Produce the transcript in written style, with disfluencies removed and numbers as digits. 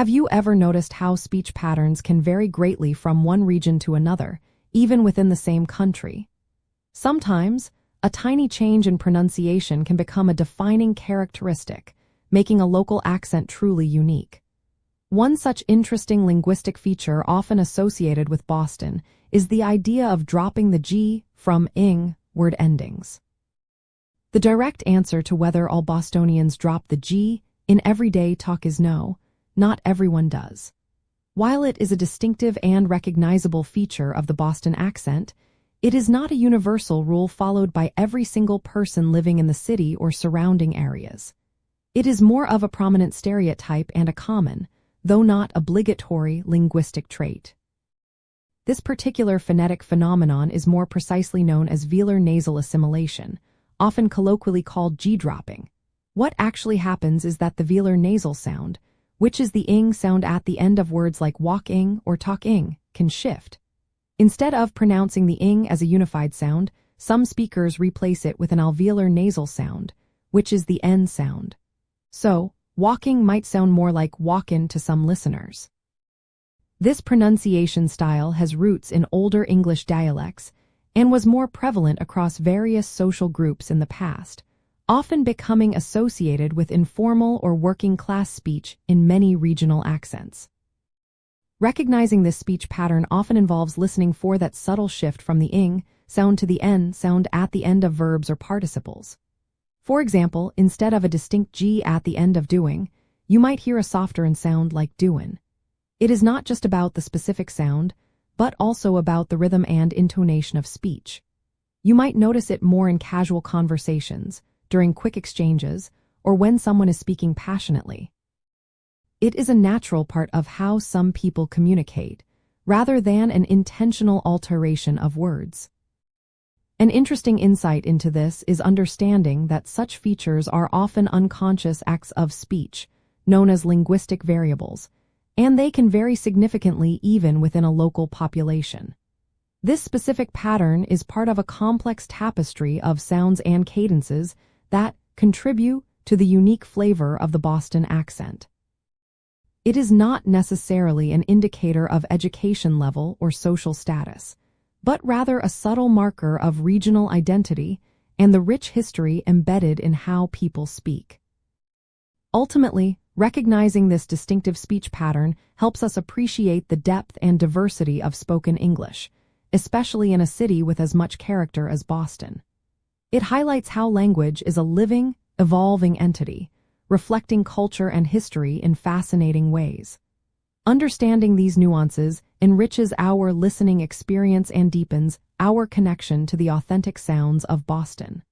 Have you ever noticed how speech patterns can vary greatly from one region to another, even within the same country? Sometimes, a tiny change in pronunciation can become a defining characteristic, making a local accent truly unique. One such interesting linguistic feature often associated with Boston is the idea of dropping the G from ing word endings. The direct answer to whether all Bostonians drop the G in everyday talk is no, not everyone does. While it is a distinctive and recognizable feature of the Boston accent, it is not a universal rule followed by every single person living in the city or surrounding areas. It is more of a prominent stereotype and a common, though not obligatory, linguistic trait. This particular phonetic phenomenon is more precisely known as velar nasal assimilation, often colloquially called G-dropping. What actually happens is that the velar nasal sound, which is the ing sound at the end of words like walk-ing or talk-ing, can shift. Instead of pronouncing the ing as a unified sound, some speakers replace it with an alveolar nasal sound, which is the N sound. So, walking might sound more like walkin to some listeners. This pronunciation style has roots in older English dialects and was more prevalent across various social groups in the past, often becoming associated with informal or working-class speech in many regional accents. Recognizing this speech pattern often involves listening for that subtle shift from the ing sound to the N sound at the end of verbs or participles. For example, instead of a distinct G at the end of doing, you might hear a softer N sound like doin'. It is not just about the specific sound, but also about the rhythm and intonation of speech. You might notice it more in casual conversations, during quick exchanges, or when someone is speaking passionately. It is a natural part of how some people communicate, rather than an intentional alteration of words. An interesting insight into this is understanding that such features are often unconscious acts of speech, known as linguistic variables, and they can vary significantly even within a local population. This specific pattern is part of a complex tapestry of sounds and cadences that contribute to the unique flavor of the Boston accent. It is not necessarily an indicator of education level or social status, but rather a subtle marker of regional identity and the rich history embedded in how people speak. Ultimately, recognizing this distinctive speech pattern helps us appreciate the depth and diversity of spoken English, especially in a city with as much character as Boston. It highlights how language is a living, evolving entity, reflecting culture and history in fascinating ways. Understanding these nuances enriches our listening experience and deepens our connection to the authentic sounds of Boston.